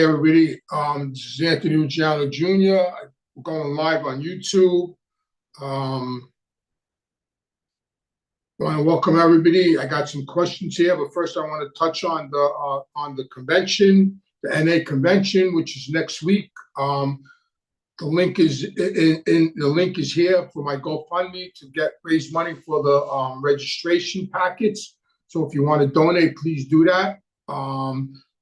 Hey everybody, this is Anthony Ruggiano Jr. We're going live on YouTube. I want to welcome everybody. I got some questions here, but first I want to touch on the convention, the NA convention, which is next week. The link is here for my GoFundMe to raise money for the registration packets. So if you want to donate, please do that.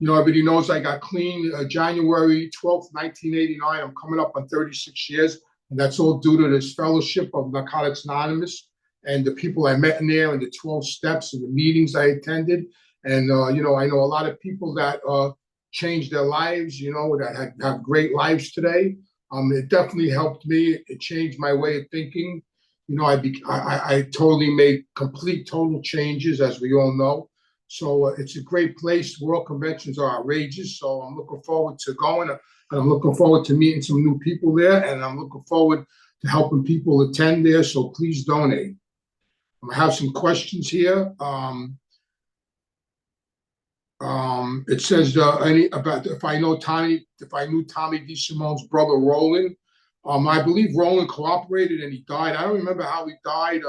Everybody knows I got clean January 12th, 1989. I'm coming up on 36 years, and that's all due to this fellowship of Narcotics Anonymous and the people I met in there and the 12 steps and the meetings I attended. And, I know a lot of people that changed their lives, that have great lives today. It definitely helped me. It changed my way of thinking. I totally made total changes, as we all know. So it's a great place. World conventions are outrageous. So I'm looking forward to going. And I'm looking forward to meeting some new people there. And I'm looking forward to helping people attend there. So please donate. I have some questions here. It says if I knew Tommy DeSimone's brother Roland. I believe Roland cooperated and he died. I don't remember how he died.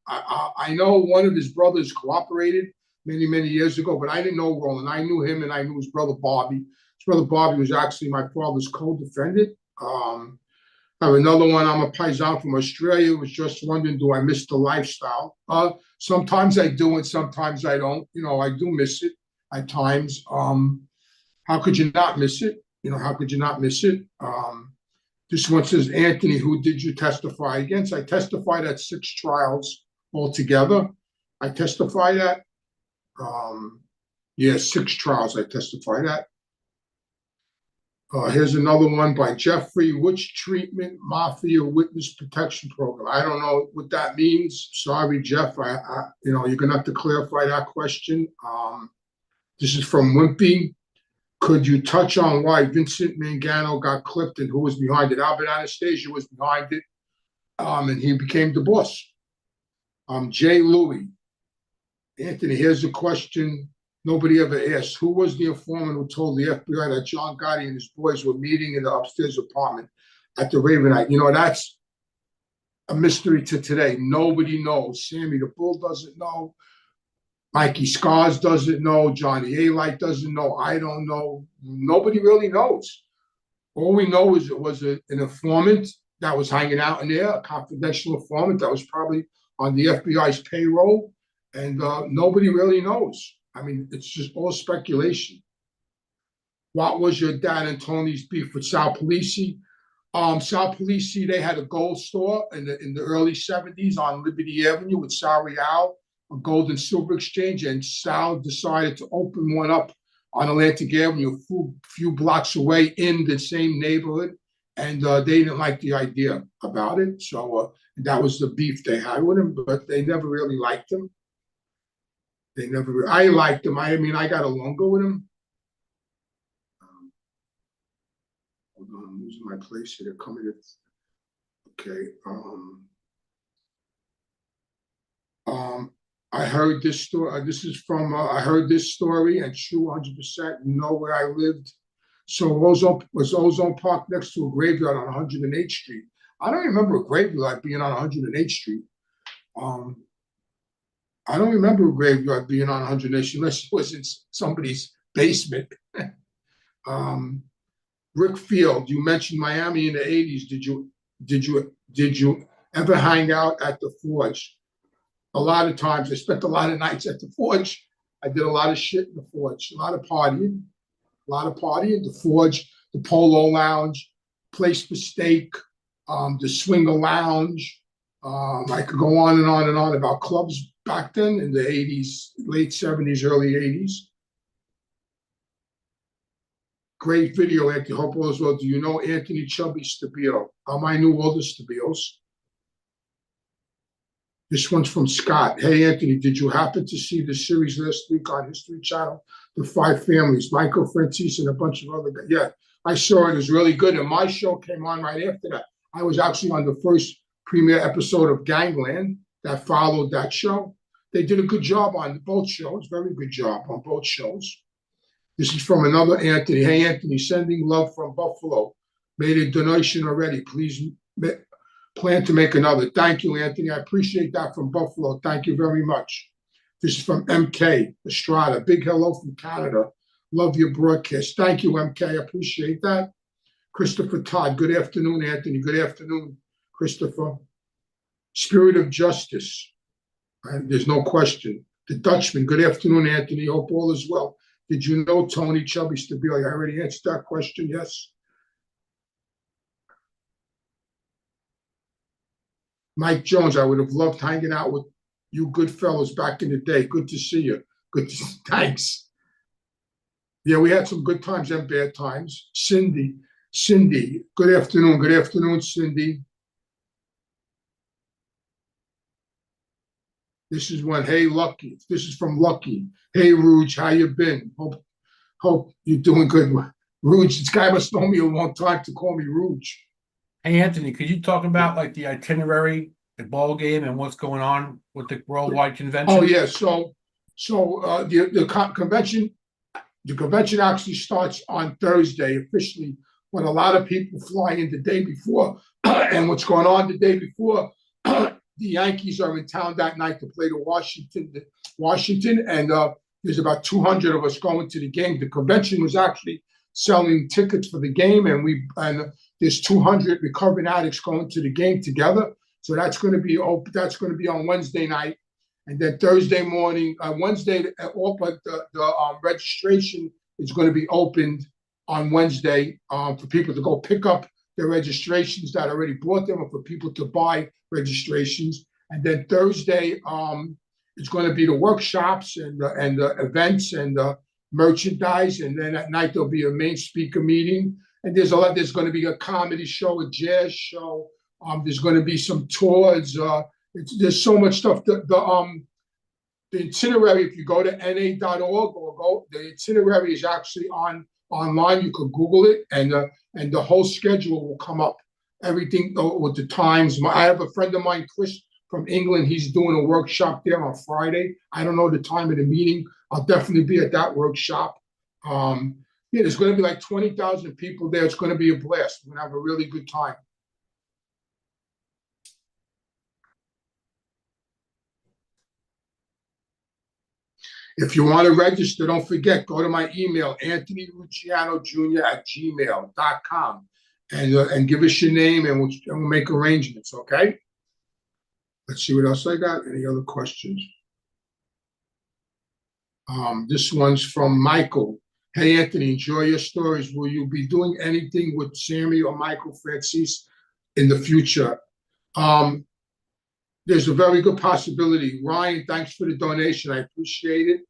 I know one of his brothers cooperated many, many years ago, but I didn't know Roland. I knew him and I knew his brother Bobby. His brother Bobby was actually my father's co-defendant. I have another one. I'm a paisan from Australia. Was just wondering, do I miss the lifestyle? Sometimes I do and sometimes I don't. I do miss it at times. How could you not miss it? How could you not miss it? This one says, Anthony, who did you testify against? I testified at 6 trials altogether. I testified at 6 trials I testified at. Here's another one by Jeffrey. Which treatment Mafia witness protection program? I don't know what that means. Sorry, Jeff. You're gonna have to clarify that question. This is from Wimpy. Could you touch on why Vincent Mangano got clipped and who was behind it? Albert Anastasia was behind it, and he became the boss. Jay Louie. Anthony, here's a question nobody ever asked. Who was the informant who told the FBI that John Gotti and his boys were meeting in the upstairs apartment at the Ravenite? That's a mystery to today. Nobody knows. Sammy the Bull doesn't know. Mikey Scars doesn't know. Johnny A-Light doesn't know. I don't know. Nobody really knows. All we know is it was an informant that was hanging out in there, a confidential informant that was probably on the FBI's payroll. And nobody really knows. It's just all speculation. What was your dad and Tony's beef with Sal Polisi? Sal Polisi, they had a gold store in the early 70s on Liberty Avenue with Sal Real, a gold and silver exchange, and Sal decided to open one up on Atlantic Avenue a few blocks away in the same neighborhood, and they didn't like the idea about it. So that was the beef they had with him, but they never really liked him. I liked him. I got along good with him. Hold on, I'm losing my place here. Coming in. Okay. I heard this story. This is from, I heard this story and true 100%. You know where I lived. So was Ozone Park next to a graveyard on 108th Street. I don't remember a graveyard being on 108th Street. I don't remember a graveyard being on 108th Street unless it was in somebody's basement. Rick Field, you mentioned Miami in the 80s. Did you ever hang out at the Forge? A lot of times. I spent a lot of nights at the Forge. I did a lot of shit in the Forge. A lot of partying. The Forge, the Polo Lounge, Place for Steak, the Swinger Lounge. I could go on and on and on about clubs back then in the 80s, late 70s, early 80s. Great video, Anthony. Hope all is well. Do you know Anthony Chubby Stabile? I knew all the Stabiles. This one's from Scott. Hey, Anthony, did you happen to see the series last week on History Channel? The 5 Families, Michael Franzese and a bunch of other guys. Yeah, I saw it. It was really good. And my show came on right after that. I was actually on the first premiere episode of Gangland that followed that show. They did a good job on both shows, very good job on both shows. This is from another Anthony. Hey, Anthony, sending love from Buffalo. Made a donation already. Please plan to make another. Thank you, Anthony. I appreciate that from Buffalo. Thank you very much. This is from MK Estrada. Big hello from Canada. Love your broadcast. Thank you, MK. I appreciate that. Christopher Todd. Good afternoon, Anthony. Good afternoon, Christopher. Spirit of justice. And there's no question. The Dutchman. Good afternoon, Anthony. Hope all is well. Did you know Tony Chubby Stabile? I already answered that question. Yes. Mike Jones. I would have loved hanging out with you Goodfellas back in the day. Good to see you. Thanks. Yeah, we had some good times and bad times. Cindy. Good afternoon. Good afternoon, Cindy. This is one. Hey, Lucky. This is from Lucky. Hey, Rouge, how you been? Hope you're doing good. Rouge, this guy must know me a long time to call me Rouge. Hey, Anthony, could you talk about like the itinerary, the ball game, and what's going on with the worldwide convention? Oh yeah, so the convention actually starts on Thursday officially, when a lot of people fly in the day before. And what's going on the day before? The Yankees are in town that night to play to Washington, and there's about 200 of us going to the game. The convention was actually selling tickets for the game, and there's 200 recovering addicts going to the game together. So that's going to be on Wednesday night, and then Thursday morning, Wednesday, but the registration is going to be opened on Wednesday for people to go pick up their registrations that already bought them, or for people to buy registrations. And then Thursday, it's going to be the workshops and the events and the merchandise. And then at night there'll be a main speaker meeting. And there's going to be a comedy show, a jazz show. There's going to be some tours. There's so much stuff. The itinerary, if you go to na.org the itinerary is actually online. You can Google it, and the whole schedule will come up. Everything with the times. I have a friend of mine, Chris from England. He's doing a workshop there on Friday. I don't know the time of the meeting. I'll definitely be at that workshop. Yeah, there's going to be like 20,000 people there. It's going to be a blast. We're going to have a really good time. If you want to register, don't forget, go to my email, Anthony Ruggiano Jr. @gmail.com, and give us your name, and we'll make arrangements, okay? Let's see what else I got. Any other questions? This one's from Michael. Hey, Anthony, enjoy your stories. Will you be doing anything with Sammy or Michael Franzese in the future? There's a very good possibility. Ryan, thanks for the donation. I appreciate it.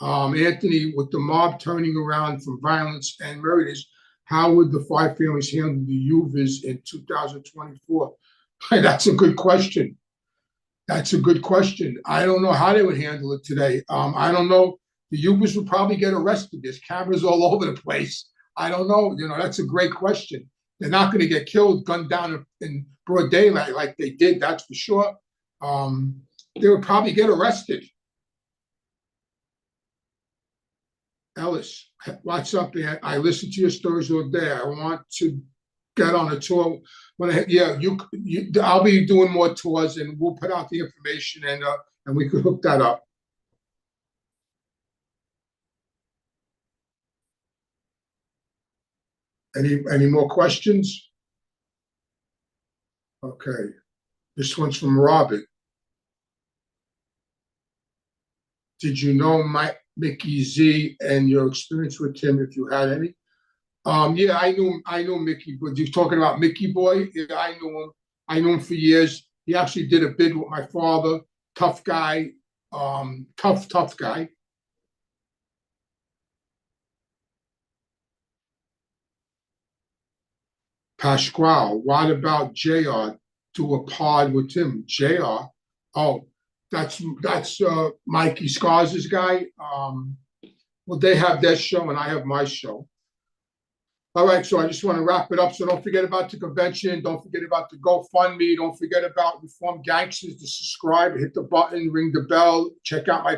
Anthony, with the mob turning around from violence and murders, how would the five families handle the UVIS in 2024? That's a good question. That's a good question. I don't know how they would handle it today. I don't know. The UVIS would probably get arrested. There's cameras all over the place. I don't know. That's a great question. They're not going to get killed, gunned down in broad daylight like they did, that's for sure. They would probably get arrested. Ellis, what's up, man? I listen to your stories all day. I want to get on a tour. I'll be doing more tours, and we'll put out the information, and we could hook that up. Any more questions? Okay. This one's from Robert. Did you know Mickey Z and your experience with him, if you had any? Yeah, I knew Mickey, but you're talking about Mickey Boy? Yeah, I knew him. I knew him for years. He actually did a bid with my father. Tough guy. Tough guy. Pasquale, what about JR? Do a pod with him. JR? Oh, that's Mikey Scars' guy. Well, they have their show and I have my show. All right, so I just want to wrap it up. So don't forget about the convention. Don't forget about the GoFundMe. Don't forget about Reform Gangsters, to subscribe, hit the button, ring the bell, check out my